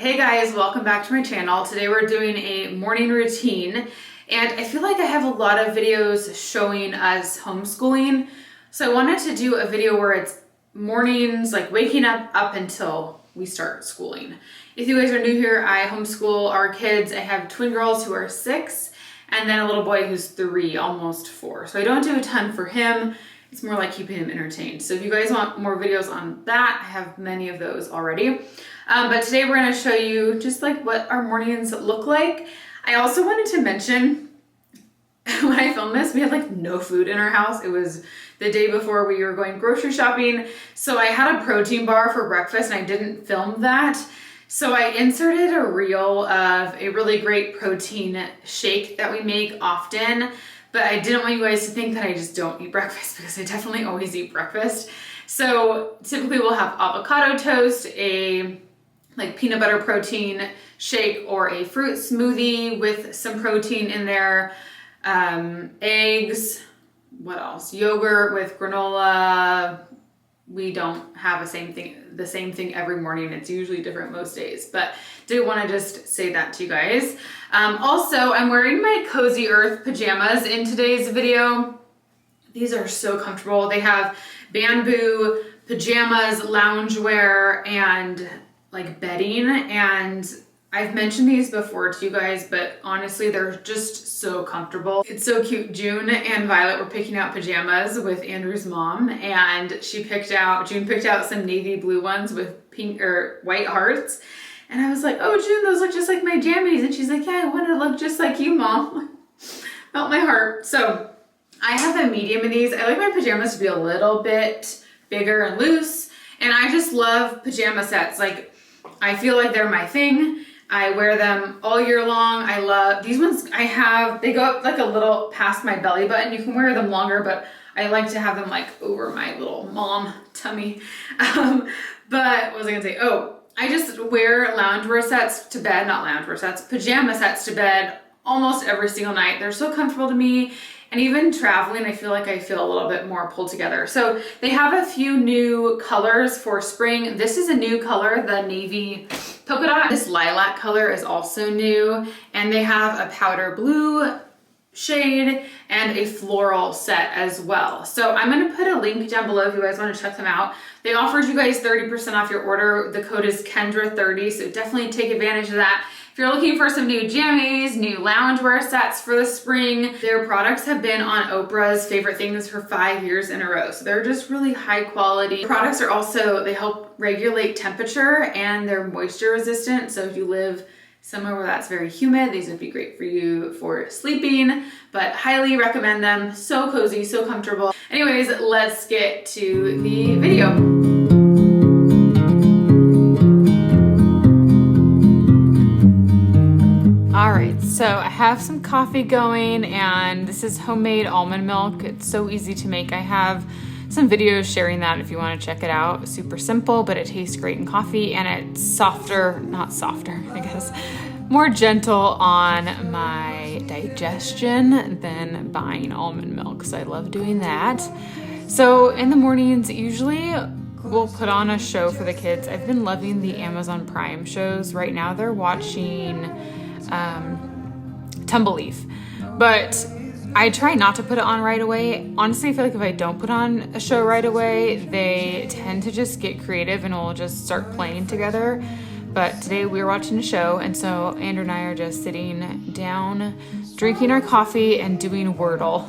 Hey guys, welcome back to my channel. Today we're doing a morning routine, and I feel like I have a lot of videos showing us homeschooling. So I wanted to do a video where it's mornings, like waking up until we start schooling. If you guys are new here, I homeschool our kids. I have twin girls who are 6 and then a little boy who's 3, almost 4. So I don't do a ton for him. It's more like keeping him entertained. So if you guys want more videos on that, I have many of those already. But today we're going to show you just like what our mornings look like. I also wanted to mention when I filmed this, we had like no food in our house. It was the day before we were going grocery shopping. So I had a protein bar for breakfast and I didn't film that. So I inserted a reel of a really great protein shake that we make often. But I didn't want you guys to think that I just don't eat breakfast, because I definitely always eat breakfast. So typically we'll have avocado toast, a like peanut butter protein shake, or a fruit smoothie with some protein in there, eggs, what else? Yogurt with granola. We don't have the same thing every morning. It's usually different most days, but did want to just say that to you guys. Also, I'm wearing my Cozy Earth pajamas in today's video. These are so comfortable. They have bamboo pajamas, loungewear, and like bedding, and I've mentioned these before to you guys, but honestly, they're just so comfortable. It's so cute. June and Violet were picking out pajamas with Andrew's mom, and June picked out some navy blue ones with pink or white hearts. And I was like, oh, June, those look just like my jammies. And she's like, yeah, I want to look just like you, Mom. Melt my heart. So I have a medium in these. I like my pajamas to be a little bit bigger and loose. And I just love pajama sets. Like, I feel like they're my thing. I wear them all year long. I love these ones. They go up like a little past my belly button. You can wear them longer, but I like to have them like over my little mom tummy. But what was I gonna say? Oh, I just wear loungewear sets to bed, not loungewear sets, pajama sets to bed almost every single night. They're so comfortable to me. And even traveling, I feel like I feel a little bit more pulled together. So they have a few new colors for spring. This is a new color, the navy polka dot. This lilac color is also new. And they have a powder blue shade and a floral set as well. So I'm gonna put a link down below if you guys wanna check them out. They offered you guys 30% off your order. The code is Kendra30, so definitely take advantage of that. If you're looking for some new jammies, new loungewear sets for the spring, their products have been on Oprah's favorite things for 5 years in a row. So they're just really high quality. Products are also, they help regulate temperature and they're moisture resistant. So if you live somewhere where that's very humid, these would be great for you for sleeping, but highly recommend them. So cozy, so comfortable. Anyways, let's get to the video. All right, so I have some coffee going, and this is homemade almond milk. It's so easy to make. I have some videos sharing that if you want to check it out. Super simple, but it tastes great in coffee, and it's more gentle on my digestion than buying almond milk. So I love doing that. So in the mornings, usually we'll put on a show for the kids. I've been loving the Amazon Prime shows. Right now they're watching Tumbleleaf, but I try not to put it on right away. Honestly, I feel like if I don't put on a show right away, they tend to just get creative and we'll just start playing together. But today we were watching a show, and so Andrew and I are just sitting down, drinking our coffee and doing Wordle.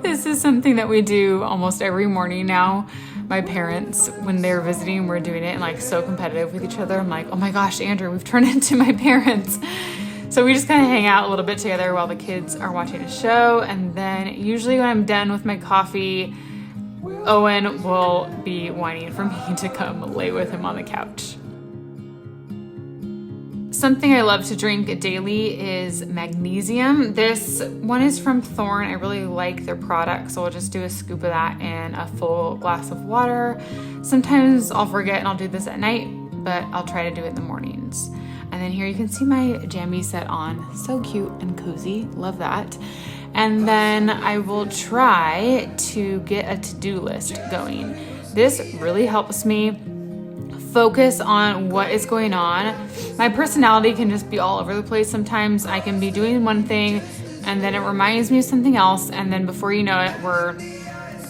This is something that we do almost every morning now. My parents, when they're visiting, we're doing it and like so competitive with each other. I'm like, oh my gosh, Andrew, we've turned into my parents. So we just kind of hang out a little bit together while the kids are watching a show. And then usually when I'm done with my coffee, Owen will be whining for me to come lay with him on the couch. Something I love to drink daily is magnesium. This one is from Thorne. I really like their product, so I'll just do a scoop of that in a full glass of water. Sometimes I'll forget and I'll do this at night, but I'll try to do it in the mornings. And then here you can see my jammy set on. So cute and cozy. Love that. And then I will try to get a to-do list going. This really helps me focus on what is going on. My personality can just be all over the place. Sometimes I can be doing one thing and then it reminds me of something else, and then before you know it, we're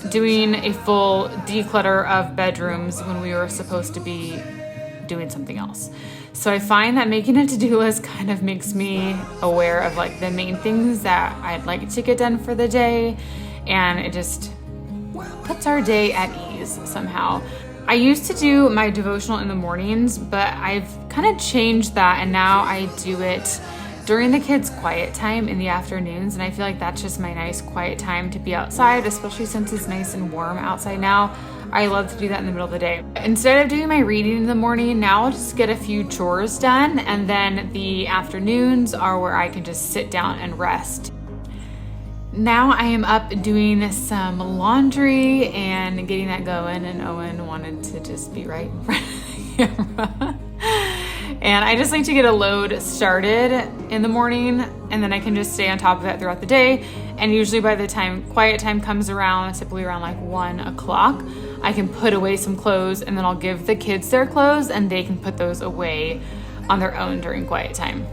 doing a full declutter of bedrooms when we were supposed to be doing something else. So I find that making a to-do list kind of makes me aware of like the main things that I'd like to get done for the day, and it just puts our day at ease somehow. I used to do my devotional in the mornings, but I've kind of changed that, and now I do it during the kids' quiet time in the afternoons, and I feel like that's just my nice quiet time to be outside, especially since it's nice and warm outside now. I love to do that in the middle of the day. Instead of doing my reading in the morning, now I'll just get a few chores done, and then the afternoons are where I can just sit down and rest. Now I am up doing some laundry and getting that going, and Owen wanted to just be right in front of the camera. And I just like to get a load started in the morning, and then I can just stay on top of it throughout the day. And usually by the time quiet time comes around, typically around like 1 o'clock, I can put away some clothes, and then I'll give the kids their clothes and they can put those away on their own during quiet time.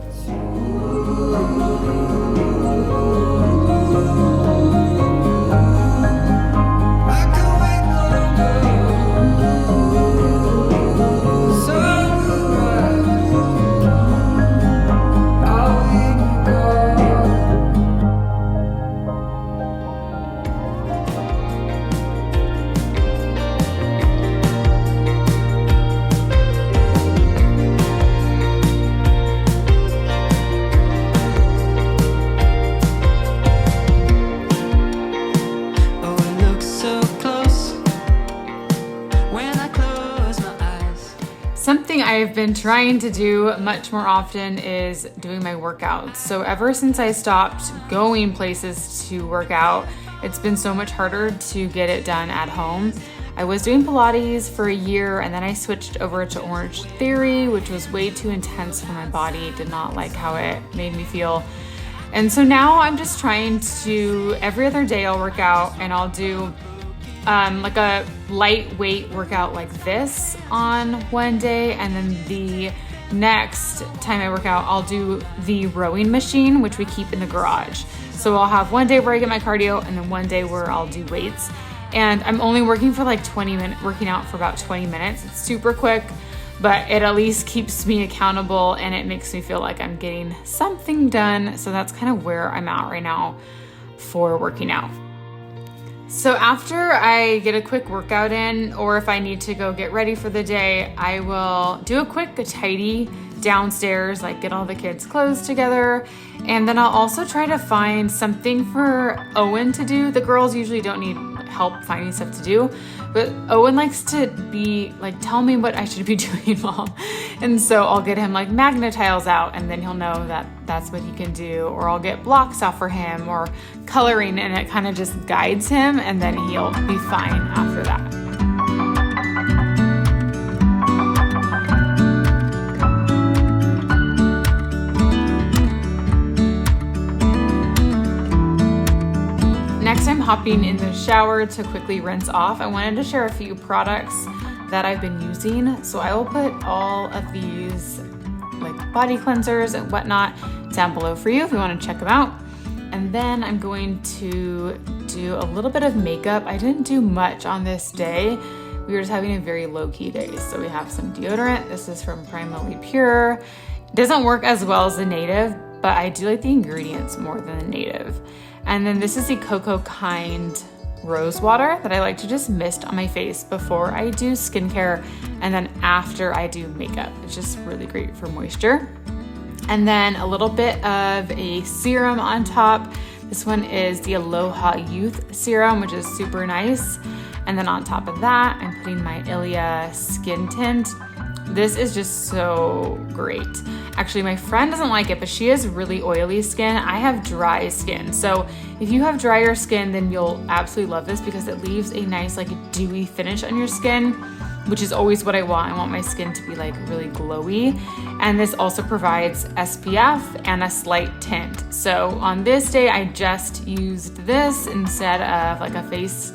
Something I've been trying to do much more often is doing my workouts. So ever since I stopped going places to work out, it's been so much harder to get it done at home. I was doing Pilates for a year, and then I switched over to Orange Theory, which was way too intense for my body. Did not like how it made me feel. And so now I'm just trying to, every other day I'll work out, and I'll do like a lightweight workout like this on one day, and then the next time I work out, I'll do the rowing machine, which we keep in the garage. So I'll have one day where I get my cardio, and then one day where I'll do weights. And I'm only working for like 20 minutes, working out for about 20 minutes. It's super quick, but it at least keeps me accountable, and it makes me feel like I'm getting something done. So that's kind of where I'm at right now for working out. So after I get a quick workout in, or if I need to go get ready for the day, I will do a quick tidy downstairs, like get all the kids' clothes together. And then I'll also try to find something for Owen to do. The girls usually don't need help finding stuff to do, but Owen likes to be like, tell me what I should be doing, Mom. And so I'll get him like magnet tiles out, and then he'll know that that's what he can do. Or I'll get blocks out for him, or coloring, and it kind of just guides him, and then he'll be fine after that. Next, I'm hopping in the shower to quickly rinse off. I wanted to share a few products that I've been using. So I will put all of these like body cleansers and whatnot down below for you if you want to check them out. And then I'm going to do a little bit of makeup. I didn't do much on this day. We were just having a very low-key day. So we have some deodorant. This is from Primally Pure. It doesn't work as well as the Native, but I do like the ingredients more than the Native. And then this is the Cocoa Kind rose water that I like to just mist on my face before I do skincare and then after I do makeup. It's just really great for moisture. And then a little bit of a serum on top. This one is the Aloha Youth Serum, which is super nice. And then on top of that, I'm putting my Ilia Skin Tint. This is just so great. Actually, my friend doesn't like it, but she has really oily skin. I have dry skin. So if you have drier skin, then you'll absolutely love this because it leaves a nice like dewy finish on your skin, which is always what I want. I want my skin to be like really glowy. And this also provides SPF and a slight tint. So on this day, I just used this instead of like a face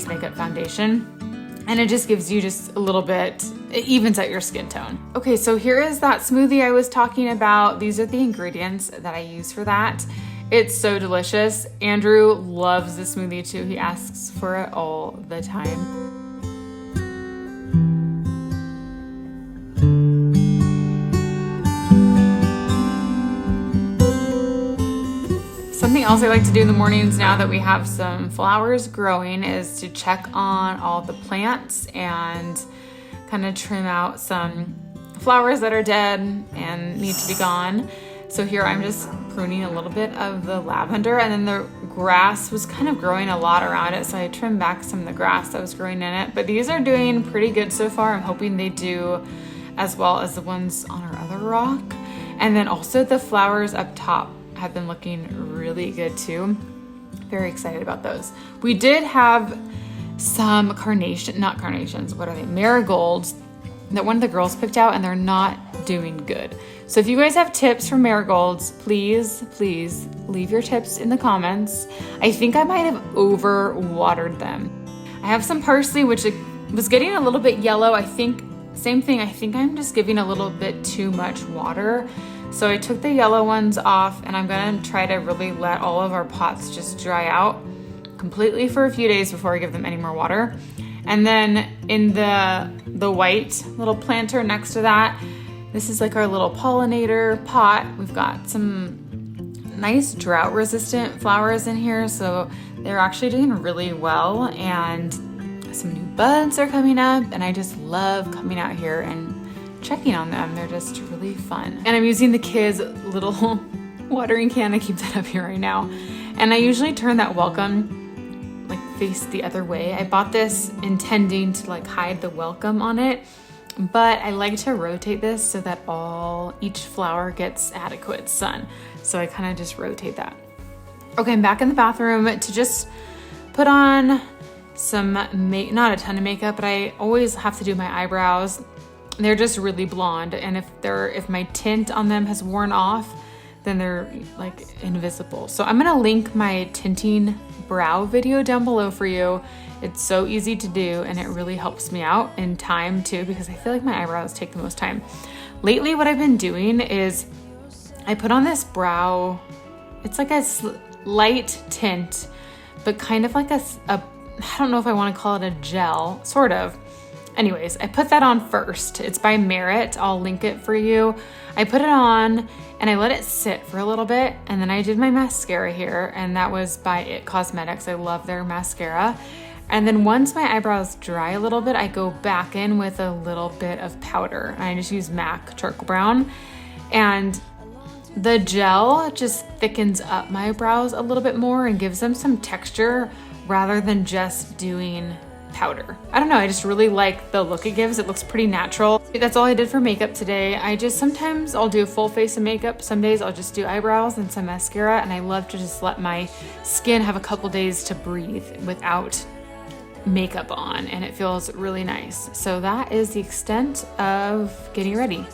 makeup foundation. And it just gives you just a little bit, it evens out your skin tone. Okay, so here is that smoothie I was talking about. These are the ingredients that I use for that. It's so delicious. Andrew loves the smoothie too. He asks for it all the time. Something else I like to do in the mornings now that we have some flowers growing is to check on all the plants and kind of trim out some flowers that are dead and need to be gone. So here I'm just pruning a little bit of the lavender, and then the grass was kind of growing a lot around it, so I trimmed back some of the grass that was growing in it. But these are doing pretty good so far. I'm hoping they do as well as the ones on our other rock. And then also the flowers up top have been looking really good too. Very excited about those. We did have some marigolds that one of the girls picked out, and they're not doing good. So if you guys have tips for marigolds, please leave your tips in the comments. I think I might have over watered them. I have some parsley, which was getting a little bit yellow. I think I'm just giving a little bit too much water. So I took the yellow ones off, and I'm gonna try to really let all of our pots just dry out completely for a few days before I give them any more water. And then in the white little planter next to that, this is like our little pollinator pot. We've got some nice drought resistant flowers in here, so they're actually doing really well, and some new buds are coming up, and I just love coming out here and checking on them. They're just really fun. And I'm using the kids' little watering can. I keep that up here right now. And I usually turn that welcome like face the other way. I bought this intending to like hide the welcome on it, but I like to rotate this so that each flower gets adequate sun. So I kind of just rotate that. Okay, I'm back in the bathroom to just put on some not a ton of makeup, but I always have to do my eyebrows. They're just really blonde, and if my tint on them has worn off, then they're like invisible. So I'm gonna link my tinting brow video down below for you. It's so easy to do, and it really helps me out in time too, because I feel like my eyebrows take the most time. Lately, what I've been doing is I put on this brow, it's like a light tint, but kind of like I don't know if I want to call it a gel, sort of. Anyways, I put that on first. It's by Merit. I'll link it for you. I put it on and I let it sit for a little bit, and then I did my mascara here, and that was by It Cosmetics. I love their mascara. And then once my eyebrows dry a little bit, I go back in with a little bit of powder. And I just use MAC Charcoal Brown. And the gel just thickens up my brows a little bit more and gives them some texture rather than just doing powder. I don't know, I just really like the look it gives. It looks pretty natural. That's all I did for makeup today. Sometimes I'll do a full face of makeup. Some days I'll just do eyebrows and some mascara, and I love to just let my skin have a couple days to breathe without makeup on, and it feels really nice. So that is the extent of getting ready.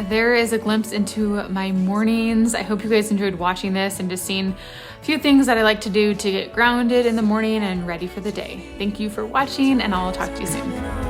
There is a glimpse into my mornings. I hope you guys enjoyed watching this and just seeing a few things that I like to do to get grounded in the morning and ready for the day. Thank you for watching, and I'll talk to you soon.